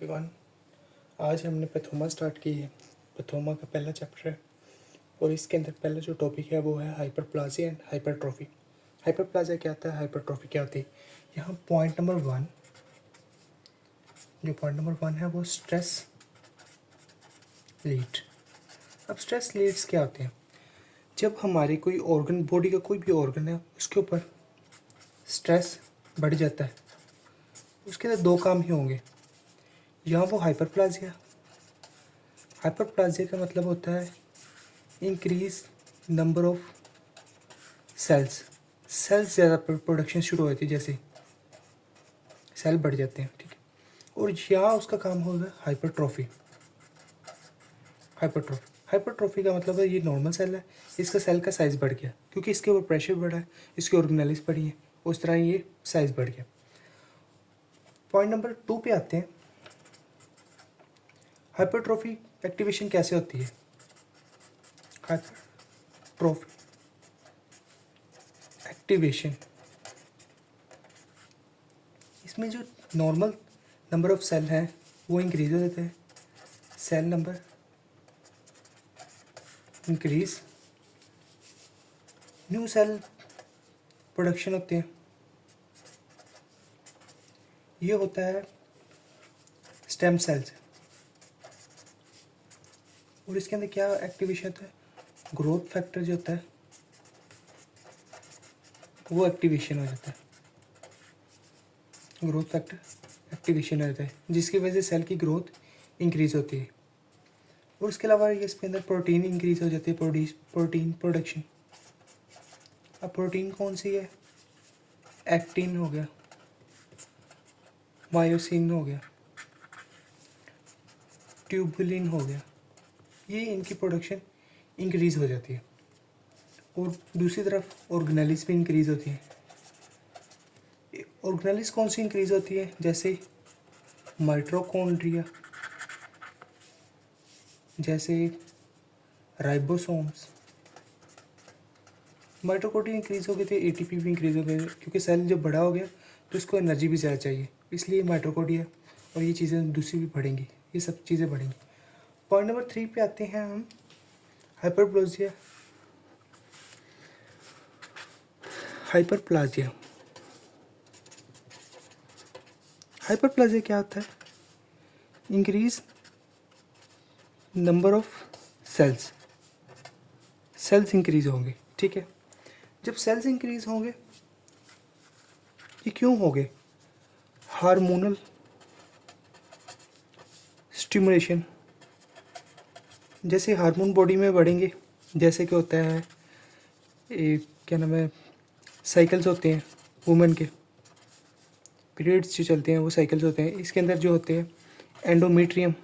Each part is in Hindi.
एवरीवन। आज हमने पैथोमा स्टार्ट की है। पैथोमा का पहला चैप्टर है और इसके अंदर पहला जो टॉपिक है वो है हाइपरप्लाजिया एंड हाइपरट्रॉफी। हाइपरप्लाजिया क्या होता है, हाइपरट्रॉफी क्या होती है। यहाँ पॉइंट नंबर वन है वो स्ट्रेस लीड। अब स्ट्रेस लीड्स क्या होते हैं, जब हमारे कोई ऑर्गन, बॉडी का कोई भी ऑर्गन है उसके ऊपर स्ट्रेस बढ़ जाता है, उसके अंदर दो काम ही होंगे। यहाँ वो हाइपरप्लाजिया का मतलब होता है इंक्रीज नंबर ऑफ सेल्स ज़्यादा प्रोडक्शन शुरू हो जाती है, जैसे सेल बढ़ जाते हैं, ठीक है। और यहाँ उसका काम होगा हाइपरट्रॉफी हाइपरट्रॉफी का मतलब है ये नॉर्मल सेल है, इसका सेल का साइज़ बढ़ गया क्योंकि इसके ऊपर प्रेशर बढ़ा है, इसकी ऑर्गेनेलिस बढ़ी है, उस तरह ये साइज़ बढ़ गया। पॉइंट नंबर 2 पे आते हैं। हाइपरट्रॉफी एक्टिवेशन कैसे होती है। हाइपरट्रॉफी एक्टिवेशन, इसमें जो नॉर्मल नंबर ऑफ सेल है वो इंक्रीज हो जाता है, cell number increase, new cell production होते हैं। ये होता है स्टेम सेल्स और इसके अंदर क्या एक्टिवेशन होता है, ग्रोथ फैक्टर जो होता है वो एक्टिवेशन हो जाता है, ग्रोथ फैक्टर एक्टिवेशन हो जाता है जिसकी वजह से सेल की ग्रोथ इंक्रीज होती है। और उसके अलावा इसके अंदर प्रोटीन इंक्रीज हो जाती है, प्रोटीन प्रोडक्शन। अब प्रोटीन कौन सी है, एक्टिन हो गया, मायोसिन हो गया, ट्यूबुलिन हो गया, ये इनकी प्रोडक्शन इंक्रीज हो जाती है। और दूसरी तरफ ऑर्गेनेलिस भी इंक्रीज होती है। ऑर्गेनेलिस कौन सी इंक्रीज होती है, जैसे माइटोकॉन्ड्रिया, जैसे राइबोसोम्स। माइटोकॉन्ड्रिया इंक्रीज हो गए थे, एटीपी भी इंक्रीज हो गए क्योंकि सेल जब बड़ा हो गया तो इसको एनर्जी भी ज़्यादा चाहिए, इसलिए माइटोकॉन्ड्रिया और ये चीज़ें दूसरी भी बढ़ेंगी, ये सब चीज़ें बढ़ेंगी। पॉइंट नंबर 3 पे आते हैं हम, हाइपरप्लाजिया। हाइपरप्लाजिया क्या होता है, increase number of cells increase होंगे, ठीक है। जब सेल्स इंक्रीज होंगे, ये क्यों होंगे, हार्मोनल स्टिमुलेशन, जैसे हार्मोन बॉडी में बढ़ेंगे, जैसे कि होता है एक क्या नाम है, साइकिल्स होते हैं वुमेन के, पीरियड्स जो चलते हैं वो साइकिल्स होते हैं। इसके अंदर जो होते हैं एंडोमेट्रियम,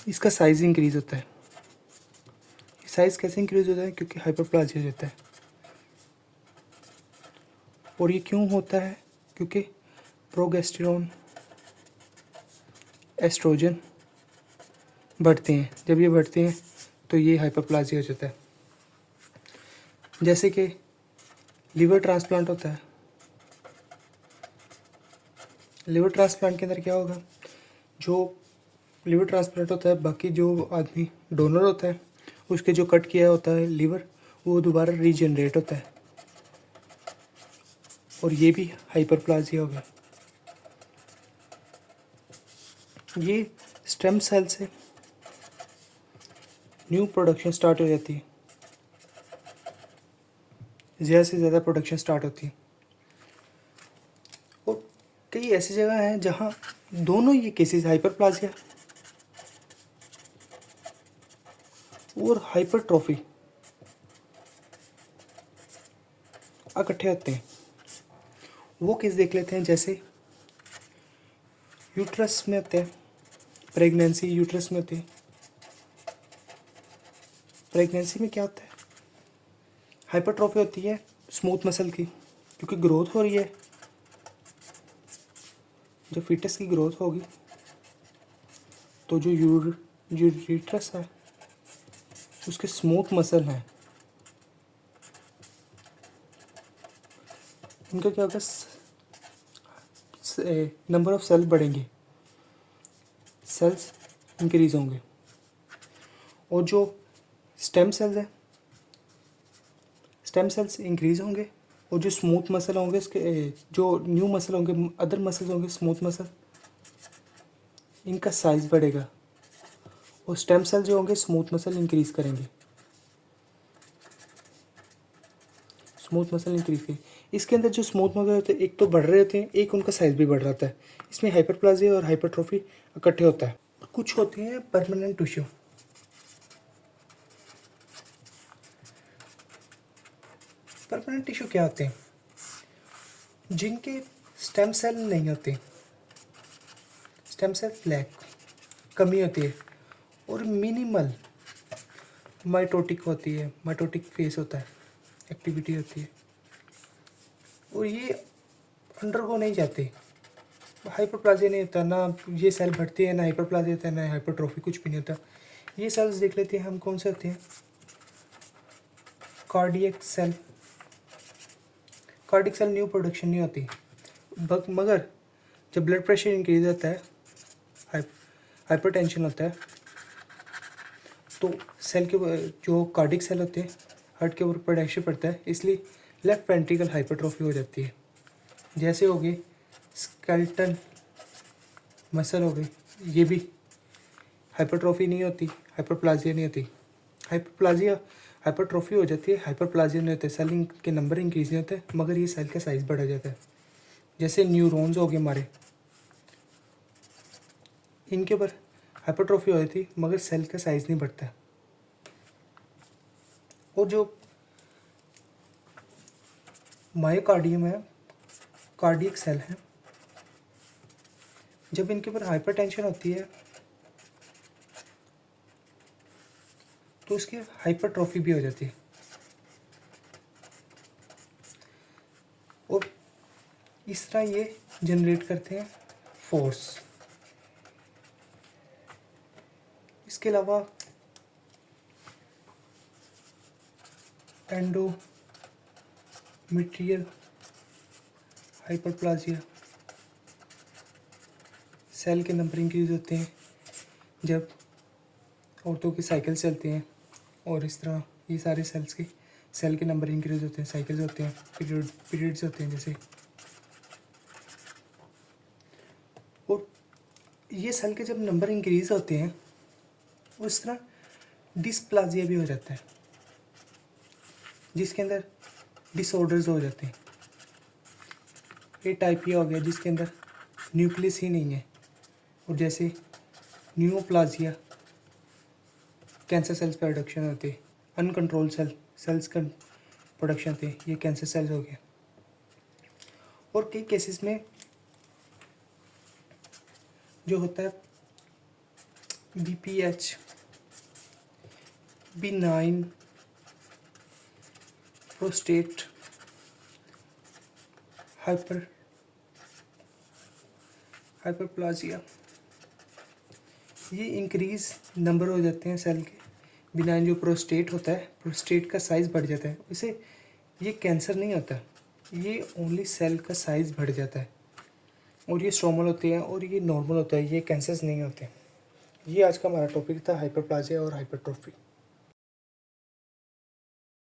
इसका साइज इंक्रीज होता है। साइज कैसे इंक्रीज होता है, क्योंकि हाइपरप्लाजिया होता है। और ये क्यों होता है, क्योंकि प्रोगेस्टेरोन, एस्ट्रोजन बढ़ते हैं। जब ये बढ़ते हैं तो ये हाइपरप्लाजिया हो जाता है। जैसे कि लिवर ट्रांसप्लांट होता है, लिवर ट्रांसप्लांट के अंदर क्या होगा, जो लिवर ट्रांसप्लांट होता है, बाकी जो आदमी डोनर होता है उसके जो कट किया होता है लिवर, वो दोबारा रीजनरेट होता है, और ये भी हाइपरप्लाजिया हो गया। ये स्टेम सेल से न्यू प्रोडक्शन स्टार्ट हो जाती है, ज़्यादा से ज़्यादा प्रोडक्शन स्टार्ट होती है। और कई ऐसी जगह हैं जहाँ दोनों ये केसेस, हाइपरप्लाजिया और हाइपरट्रॉफी, इकट्ठे होते हैं। वो केस देख लेते हैं, जैसे यूट्रस में होते हैं, प्रेगनेंसी यूट्रस में होती है। प्रेगनेंसी में क्या होता है, हाइपरट्रॉफी होती है स्मूथ मसल की, क्योंकि ग्रोथ हो रही है। जब फीटस की ग्रोथ होगी तो जो यूट्रस है उसके स्मूथ मसल हैं इनका क्या होगा, नंबर ऑफ सेल बढ़ेंगे, सेल्स इंक्रीज होंगे। और जो स्टेम सेल्स है, स्टेम सेल्स इंक्रीज होंगे। और जो स्मूथ मसल होंगे, इसके जो न्यू मसल होंगे, अदर मसल्स होंगे स्मूथ मसल, इनका साइज बढ़ेगा। और स्टेम सेल जो होंगे स्मूथ मसल इंक्रीज करेंगे, स्मूथ मसल इंक्रीज करेंगे। इसके अंदर जो स्मूथ मसल होते हैं, एक तो बढ़ रहे होते हैं, एक उनका साइज भी बढ़ रहा होता है। इसमें हाइपरप्लाजिया और हाइपरट्रोफी इकट्ठे होता है। कुछ होते हैं परमानेंट टिश्यू। परमानेंट टिश्यू क्या होते हैं? जिनके स्टेम सेल नहीं होते, स्टेम सेल लैक, कमी होती है, और मिनिमल माइटोटिक होती है, माइटोटिक फेस होता है, एक्टिविटी होती है, और ये अंडरगो नहीं जाते। हाइपरप्लाजिया नहीं होता, ना ये सेल बढ़ती है, ना हाइपरप्लाजिया होता है, ना हाइपरट्रोफी, कुछ भी नहीं होता। ये सेल्स देख लेते हैं हम कौन से होते हैं। Cardiac cell, cardiac cell new production नहीं होती, मगर जब ब्लड प्रेशर इंक्रीज होता है, हाइपरटेंशन होता है, तो सेल के जो कार्डियक सेल होते हैं, हार्ट के ऊपर प्रेशर पड़ता है, इसलिए लेफ्ट वेंट्रिकल हाइपरट्रोफी हो जाती है। जैसे हो गई स्केलेटल मसल हो गई, ये भी हाइपरट्रोफी नहीं होती, हाइपरप्लाजिया नहीं होती। हाइपरप्लाजिया हाइपरट्रोफी हो जाती है, हाइपरप्लाजिया नहीं होते, सेल के नंबर इंक्रीज नहीं होते, मगर ये सेल का साइज बढ़ा जाता है। जैसे न्यूरॉन्स हो गए हमारे, इनके ऊपर हाइपरट्रोफी हो जाती है, मगर सेल का साइज नहीं बढ़ता। और जो मायोकार्डियम है, कार्डियक सेल है, जब इनके ऊपर हाइपरटेंशन होती है तो उसकी हाइपरट्रोफी भी हो जाती है। और इस तरह ये जनरेट करते हैं फोर्स। इसके अलावा एंडोमेट्रियल हाइपरप्लाजिया, सेल के नंबर इंक्रीज होते हैं जब औरतों के साइकिल चलते हैं, और इस तरह ये सारे सेल्स के सेल के नंबर इंक्रीज होते हैं, साइकिल्स होते हैं, पीरियड्स होते हैं जैसे। और ये सेल के जब नंबर इंक्रीज होते हैं, उस तरह डिस्प्लाजिया भी हो जाता है, जिसके अंदर डिसऑर्डर्स हो जाते हैं। ये टाइप ये हो गया जिसके अंदर न्यूक्लियस ही नहीं है। और जैसे न्यूप्लाजिया, कैंसर सेल्स प्रोडक्शन होते हैं, अनकंट्रोल सेल्स का प्रोडक्शन होते हैं, ये कैंसर सेल्स हो गए। और कई केसेस में जो होता है BPH, बिनाइन प्रोस्टेट हाइपरप्लाजिया, ये इंक्रीज नंबर हो जाते हैं सेल के। बिनाइन जो प्रोस्टेट होता है, प्रोस्टेट का साइज़ बढ़ जाता है, इसे ये कैंसर नहीं होता, ये ओनली सेल का साइज़ बढ़ जाता है। और ये स्ट्रोमल होते हैं और ये नॉर्मल होता है, ये कैंसर्स नहीं होते। ये आज का हमारा टॉपिक था, हाइपरप्लाजिया और हाइपरट्रोफी।